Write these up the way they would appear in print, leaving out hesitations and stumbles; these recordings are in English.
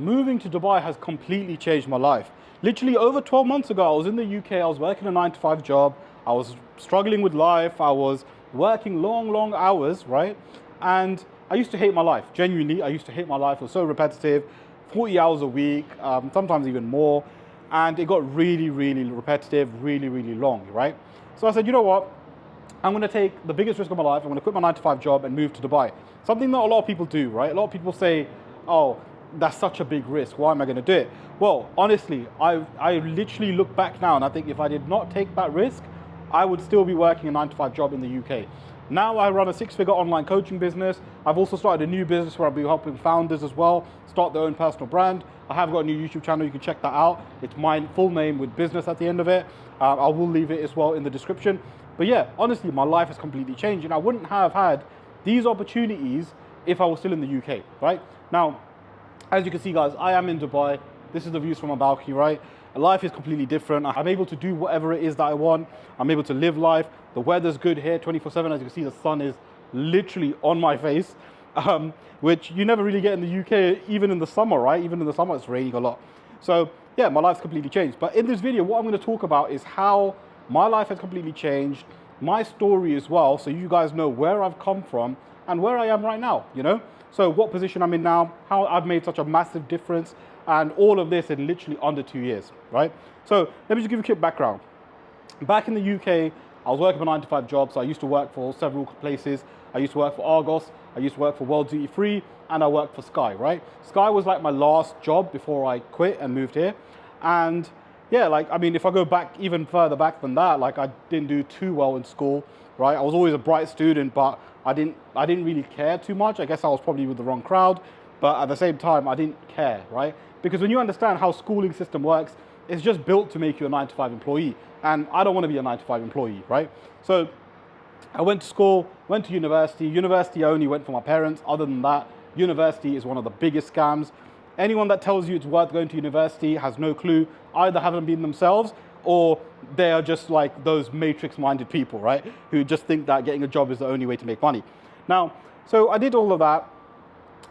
Moving to Dubai has completely changed my life. Literally over 12 months ago, I was in the UK, I was working a 9 to 5 job, I was struggling with life, I was working long hours, right? And I used to hate my life, genuinely, I used to hate my life. It was so repetitive, 40 hours a week, sometimes even more. And it got really repetitive, really long, right? So I said, you know what? I'm going to take the biggest risk of my life. I'm going to quit my 9 to 5 job and move to Dubai. Something that a lot of people do, right? A lot of people say, oh, that's such a big risk. Why am I going to do it? Well, honestly, I literally look back now and I think if I did not take that risk, I would still be working a 9 to 5 job in the UK. Now I run a 6-figure online coaching business. I've also started a new business where I'll be helping founders as well start their own personal brand. I have got a new YouTube channel. You can check that out. It's my full name with business at the end of it. I will leave it as well in the description. But yeah, honestly, my life has completely changed and I wouldn't have had these opportunities if I was still in the UK, right? Now, as you can see, guys, I am in Dubai. This is the views from my balcony, right? Life is completely different. I'm able to do whatever it is that I want. I'm able to live life. The weather's good here 24/7. As you can see, the sun is literally on my face, which you never really get in the UK, even in the summer, right? Even in the summer, it's raining a lot. So yeah, my life's completely changed. But in this video, what I'm going to talk about is how my life has completely changed, my story as well, so you guys know where I've come from and where I am right now, you know? So what position I'm in now, how I've made such a massive difference, and all of this in literally under 2 years, right? So let me just give you a quick background. Back in the UK, I was working a 9 to 5 job, so I used to work for several places. I used to work for Argos, I used to work for World Duty Free, and I worked for Sky, right? Sky was like my last job before I quit and moved here. And yeah, like, I mean, if I go back even further back than that, like I didn't do too well in school, right? I was always a bright student, but I didn't really care too much. I guess I was probably with the wrong crowd, but at the same time, I didn't care, right? Because when you understand how schooling system works, it's just built to make you a 9 to 5 employee. And I don't want to be a 9 to 5 employee, right? So I went to school, went to university. University I only went for my parents. Other than that, university is one of the biggest scams. Anyone that tells you it's worth going to university has no clue. Either haven't been themselves or they are just like those matrix-minded people, right? Who just think that getting a job is the only way to make money. Now, so I did all of that.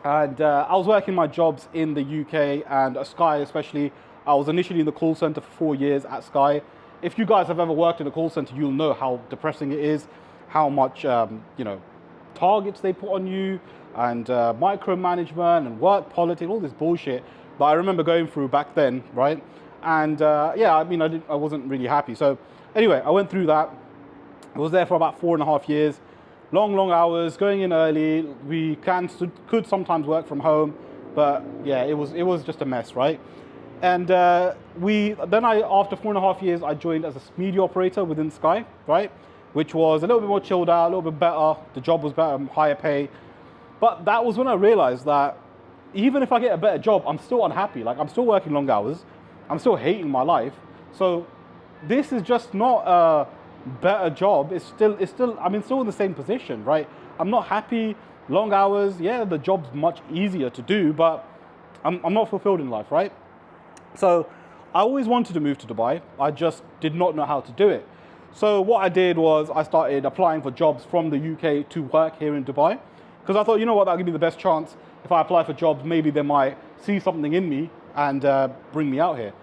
And I was working my jobs in the UK and at Sky especially. I was initially in the call center for 4 years at Sky. If you guys have ever worked in a call center, you'll know how depressing it is, how much you know, targets they put on you, and micromanagement and work politics, all this bullshit that I remember going through back then, right? And yeah, I mean, I wasn't really happy. So anyway, I went through that. I was there for about 4.5 years. Long hours, going in early. We could sometimes work from home, but yeah, it was just a mess, right? And after 4.5 years, I joined as a media operator within Sky, right? Which was a little bit more chilled out, a little bit better. The job was better, higher pay. But that was when I realized that even if I get a better job, I'm still unhappy. Like, I'm still working long hours. I'm still hating my life. So this is just not a better job. It's still I'm still in the same position, right? I'm not happy. Long hours. Yeah, the job's much easier to do, but I'm not fulfilled in life, right? So I always wanted to move to Dubai. I just did not know how to do it. So what I did was I started applying for jobs from the UK to work here in Dubai. Because I thought, you know what, that'll give me the best chance. If I apply for jobs, maybe they might see something in me and bring me out here.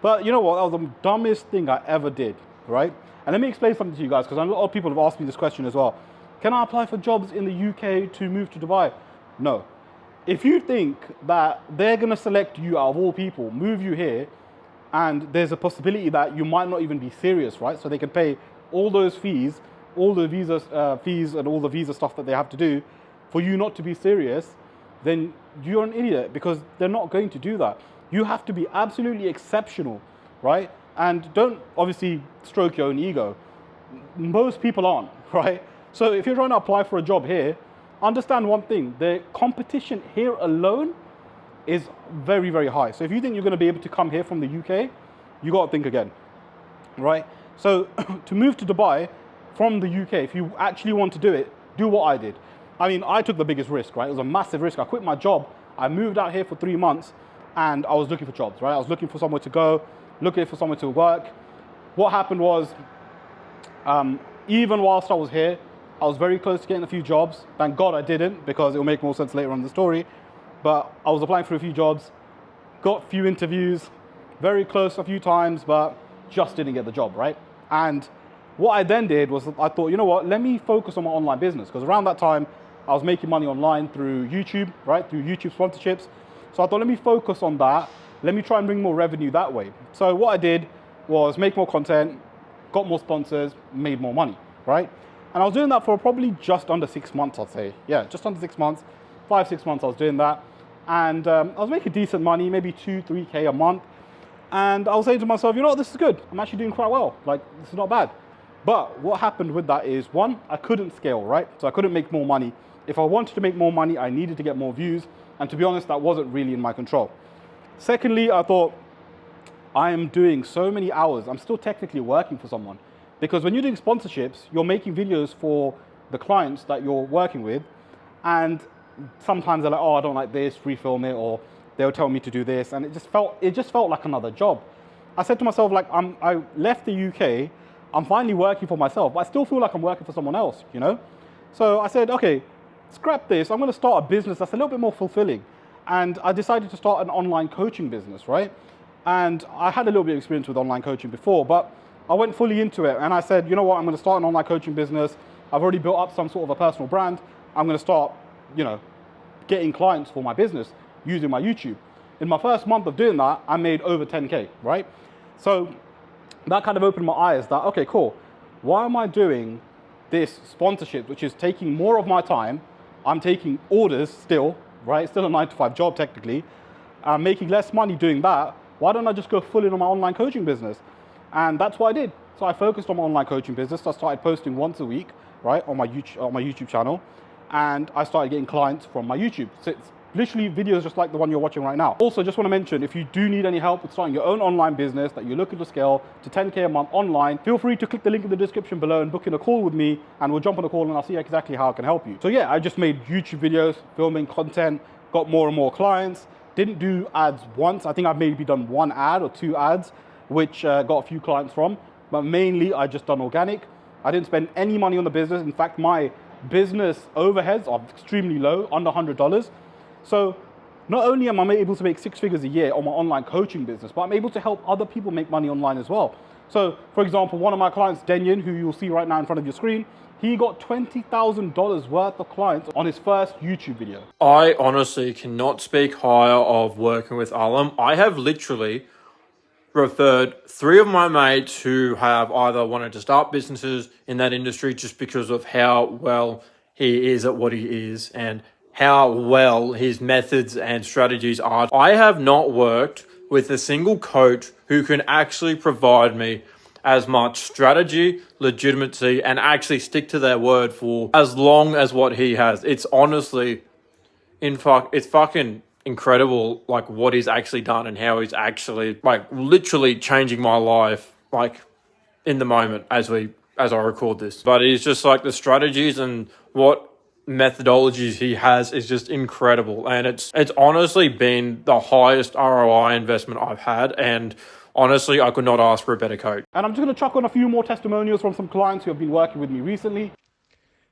But you know what, that was the dumbest thing I ever did, right? And let me explain something to you guys, because a lot of people have asked me this question as well. Can I apply for jobs in the UK to move to Dubai? No. If you think that they're going to select you out of all people, move you here, and there's a possibility that you might not even be serious, right? So they can pay all those fees, all the visa fees and all the visa stuff that they have to do for you not to be serious, then you're an idiot, because they're not going to do that. You have to be absolutely exceptional, right? And don't obviously stroke your own ego. Most people aren't, right? So if you're trying to apply for a job here, understand one thing: the competition here alone is very high. So if you think you're going to be able to come here from the UK, you got to think again, right? So to move to Dubai from the UK, if you actually want to do it, do what I did. I mean, I took the biggest risk, right? It was a massive risk. I quit my job. I moved out here for 3 months and I was looking for jobs, right? I was looking for somewhere to go, looking for somewhere to work. What happened was, even whilst I was here, I was very close to getting a few jobs. Thank God I didn't, because it will make more sense later on in the story. But I was applying for a few jobs. got a few interviews, very close a few times, but just didn't get the job, right? And what I then did was I thought, you know what, let me focus on my online business, because around that time I was making money online through YouTube, right? Through YouTube sponsorships. So I thought, let me focus on that. Let me try and bring more revenue that way. So what I did was make more content, got more sponsors, made more money, right? And I was doing that for probably just under 6 months, I'd say. Yeah, just under 6 months, 5-6 months I was doing that. And I was making decent money, maybe 2-3K a month. And I was saying to myself, you know what, this is good. I'm actually doing quite well. Like, this is not bad. But what happened with that is, one, I couldn't scale, right? So I couldn't make more money. If I wanted to make more money, I needed to get more views. And to be honest, that wasn't really in my control. Secondly, I thought, I am doing so many hours. I'm still technically working for someone. Because when you're doing sponsorships, you're making videos for the clients that you're working with. And sometimes they're like, oh, I don't like this, refilm it, or they'll tell me to do this. And it just felt like another job. I said to myself, like, I left the UK, I'm finally working for myself, but I still feel like I'm working for someone else, you know? So I said, okay, scrap this. I'm going to start a business that's a little bit more fulfilling. And I decided to start an online coaching business, right? And I had a little bit of experience with online coaching before, but I went fully into it. And I said, you know what, I'm going to start an online coaching business. I've already built up some sort of a personal brand. I'm going to start, you know, getting clients for my business using my YouTube. In my first month of doing that, I made over 10K, right? So that kind of opened my eyes that, okay, cool. Why am I doing this sponsorship, which is taking more of my time? I'm taking orders still, right? Still a 9-to-5 job technically. I'm making less money doing that. Why don't I just go full in on my online coaching business? And that's what I did. So I focused on my online coaching business. I started posting once a week, right, on my YouTube channel. And I started getting clients from my YouTube. So it's literally videos just like the one you're watching right now. Also, just want to mention, if you do need any help with starting your own online business that you're looking to scale to 10K a month online, feel free to click the link in the description below and book in a call with me, and we'll jump on a call and I'll see exactly how I can help you. So yeah, I just made YouTube videos, filming content, got more and more clients. Didn't do ads once. I think I've maybe done 1 ad or 2 ads, which got a few clients from, but mainly I just done organic. I didn't spend any money on the business. In fact, my business overheads are extremely low, under $100. So not only am I able to make 6 figures a year on my online coaching business, but I'm able to help other people make money online as well. So for example, one of my clients, Denyon, who you'll see right now in front of your screen, he got $20,000 worth of clients on his first YouTube video. I honestly cannot speak higher of working with Alim. I have literally referred 3 of my mates who have either wanted to start businesses in that industry just because of how well he is at what he is and how well his methods and strategies are. I have not worked with a single coach who can actually provide me as much strategy, legitimacy, and actually stick to their word for as long as what he has. It's honestly, it's fucking incredible, like, what he's actually done and how he's actually, like, literally changing my life, like, in the moment as I record this. But it's just like the strategies and what methodologies he has is just incredible, and it's honestly been the highest ROI investment I've had, and honestly, I could not ask for a better coach. And I'm just going to chuck on a few more testimonials from some clients who have been working with me recently.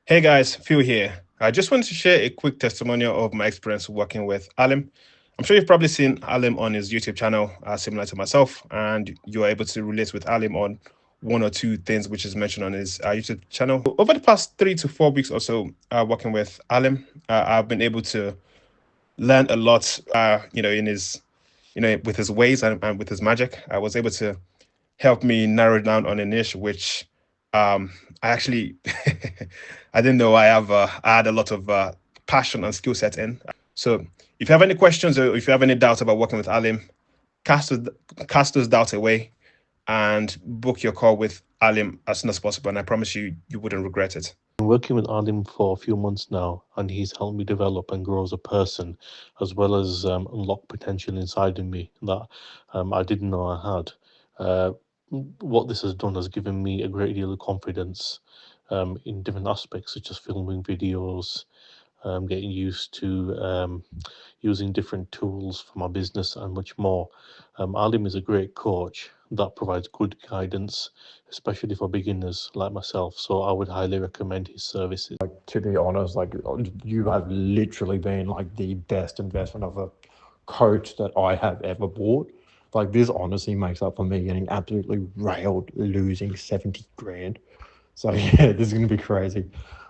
Hey guys, Phil here. I just wanted to share a quick testimonial of my experience working with Alim. I'm sure you've probably seen Alim on his YouTube channel, similar to myself, and you're able to relate with Alim on 1 or 2 things which is mentioned on his YouTube channel. Over the past 3 to 4 weeks or so, working with Alim, I've been able to learn a lot, in his, with his ways and with his magic. I was able to help me narrow down on a niche which I actually I didn't know I had a lot of passion and skill set in. So if you have any questions or if you have any doubts about working with Alim, cast those doubts away and book your call with Alim as soon as possible. And I promise you, you wouldn't regret it. I'm working with Alim for a few months now, and he's helped me develop and grow as a person, as well as unlock potential inside of me that I didn't know I had. What this has done has given me a great deal of confidence in different aspects, such as filming videos, getting used to using different tools for my business and much more. Alim is a great coach that provides good guidance, especially for beginners like myself. So I would highly recommend his services. Like, to be honest, like, you have literally been like the best investment I've coat that I have ever bought. Like, this honestly makes up for me getting absolutely railed, losing 70 grand. So yeah, this is going to be crazy.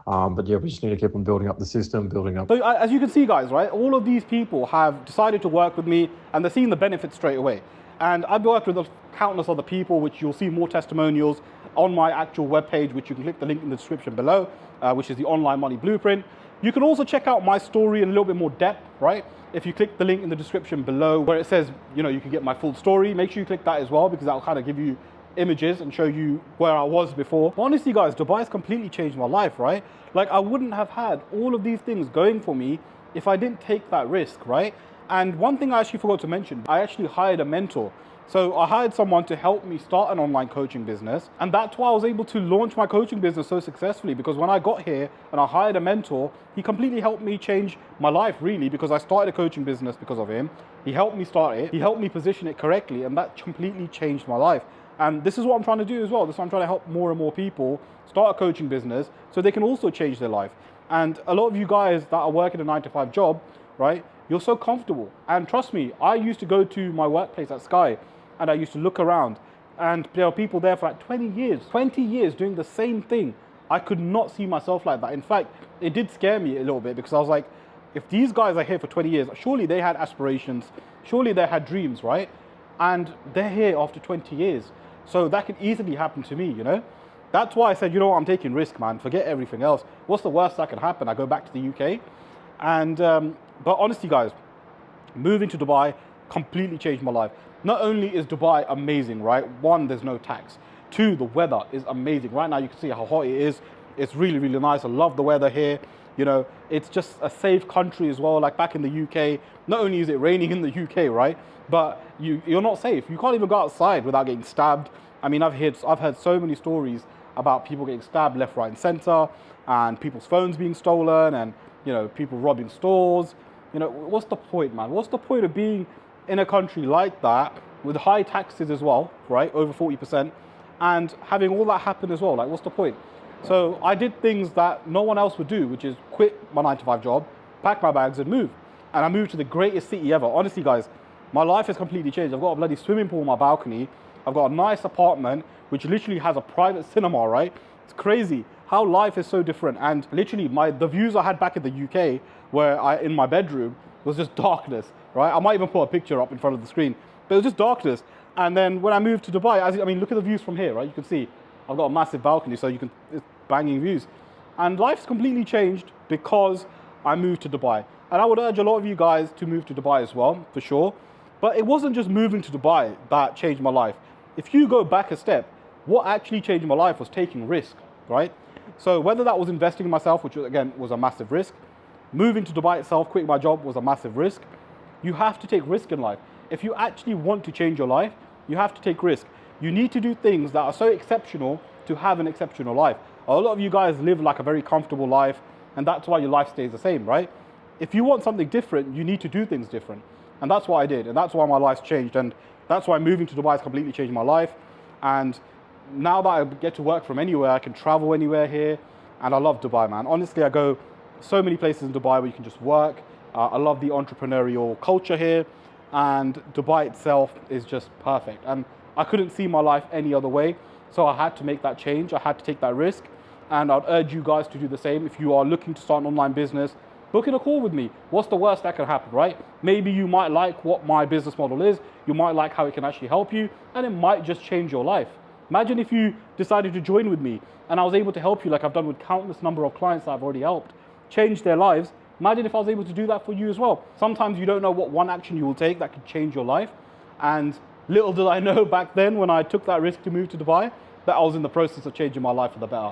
But yeah, we just need to keep on building up the system, building up. So as you can see, guys, right, all of these people have decided to work with me and they're seeing the benefits straight away. And I've worked with countless other people, which you'll see more testimonials on my actual webpage, which you can click the link in the description below, which is the Online Money Blueprint. You can also check out my story in a little bit more depth, right? If you click the link in the description below where it says, you know, you can get my full story, make sure you click that as well, because that'll kind of give you images and show you where I was before. But honestly, guys, Dubai has completely changed my life, right? Like, I wouldn't have had all of these things going for me if I didn't take that risk, right? And one thing I actually forgot to mention, I actually hired a mentor. So I hired someone to help me start an online coaching business. And that's why I was able to launch my coaching business so successfully, because when I got here and I hired a mentor, he completely helped me change my life, really, because I started a coaching business because of him. He helped me start it. He helped me position it correctly, and that completely changed my life. And this is what I'm trying to do as well. This is why I'm trying to help more and more people start a coaching business so they can also change their life. And a lot of you guys that are working a 9-to-5 job, right, you're so comfortable. And trust me, I used to go to my workplace at Sky and I used to look around, and there are people there for like 20 years doing the same thing. I could not see myself like that. In fact, it did scare me a little bit, because I was like, if these guys are here for 20 years, surely they had aspirations, surely they had dreams, right? And they're here after 20 years. So that could easily happen to me, you know? That's why I said, you know what, I'm taking risk, man. Forget everything else. What's the worst that can happen? I go back to the UK. And, but honestly, guys, moving to Dubai completely changed my life. Not only is Dubai amazing, right? One, there's no tax. Two, the weather is amazing. Right now, you can see how hot it is. It's really, really nice. I love the weather here. You know, it's just a safe country as well. Like back in the UK, not only is it raining in the UK, right? But you're not safe. You can't even go outside without getting stabbed. I mean, I've heard so many stories about people getting stabbed left, right, and center, and people's phones being stolen, and, you know, people robbing stores. You know, what's the point, man? What's the point of being in a country like that with high taxes as well, right? Over 40%, and having all that happen as well. Like, what's the point? So I did things that no one else would do, which is quit my 9-to-5 job, pack my bags and move. And I moved to the greatest city ever. Honestly, guys, my life has completely changed. I've got a bloody swimming pool on my balcony. I've got a nice apartment, which literally has a private cinema, right? It's crazy how life is so different. And literally the views I had back in the UK, where in my bedroom, was just darkness, right? I might even put a picture up in front of the screen, but it was just darkness. And then when I moved to Dubai, I mean, look at the views from here, right? You can see I've got a massive balcony, so it's banging views. And life's completely changed because I moved to Dubai. And I would urge a lot of you guys to move to Dubai as well, for sure. But it wasn't just moving to Dubai that changed my life. If you go back a step, what actually changed my life was taking risk, right? So whether that was investing in myself, which again was a massive risk, moving to Dubai itself, quitting my job was a massive risk. You have to take risk in life. If you actually want to change your life, you have to take risk. You need to do things that are so exceptional to have an exceptional life. A lot of you guys live like a very comfortable life, and that's why your life stays the same, right? If you want something different, you need to do things different. And that's what I did, and that's why my life's changed, and that's why moving to Dubai has completely changed my life. And now that I get to work from anywhere, I can travel anywhere here, and I love Dubai, man. Honestly, I go so many places in Dubai where you can just work. I love the entrepreneurial culture here, and Dubai itself is just perfect. And I couldn't see my life any other way, so I had to make that change. I had to take that risk, and I'd urge you guys to do the same. If you are looking to start an online business, book in a call with me. What's the worst that can happen, right? Maybe you might like what my business model is. You might like how it can actually help you, and it might just change your life. Imagine if you decided to join with me and I was able to help you like I've done with countless number of clients that I've already helped change their lives. Imagine if I was able to do that for you as well. Sometimes you don't know what one action you will take that could change your life. And little did I know back then when I took that risk to move to Dubai, that I was in the process of changing my life for the better.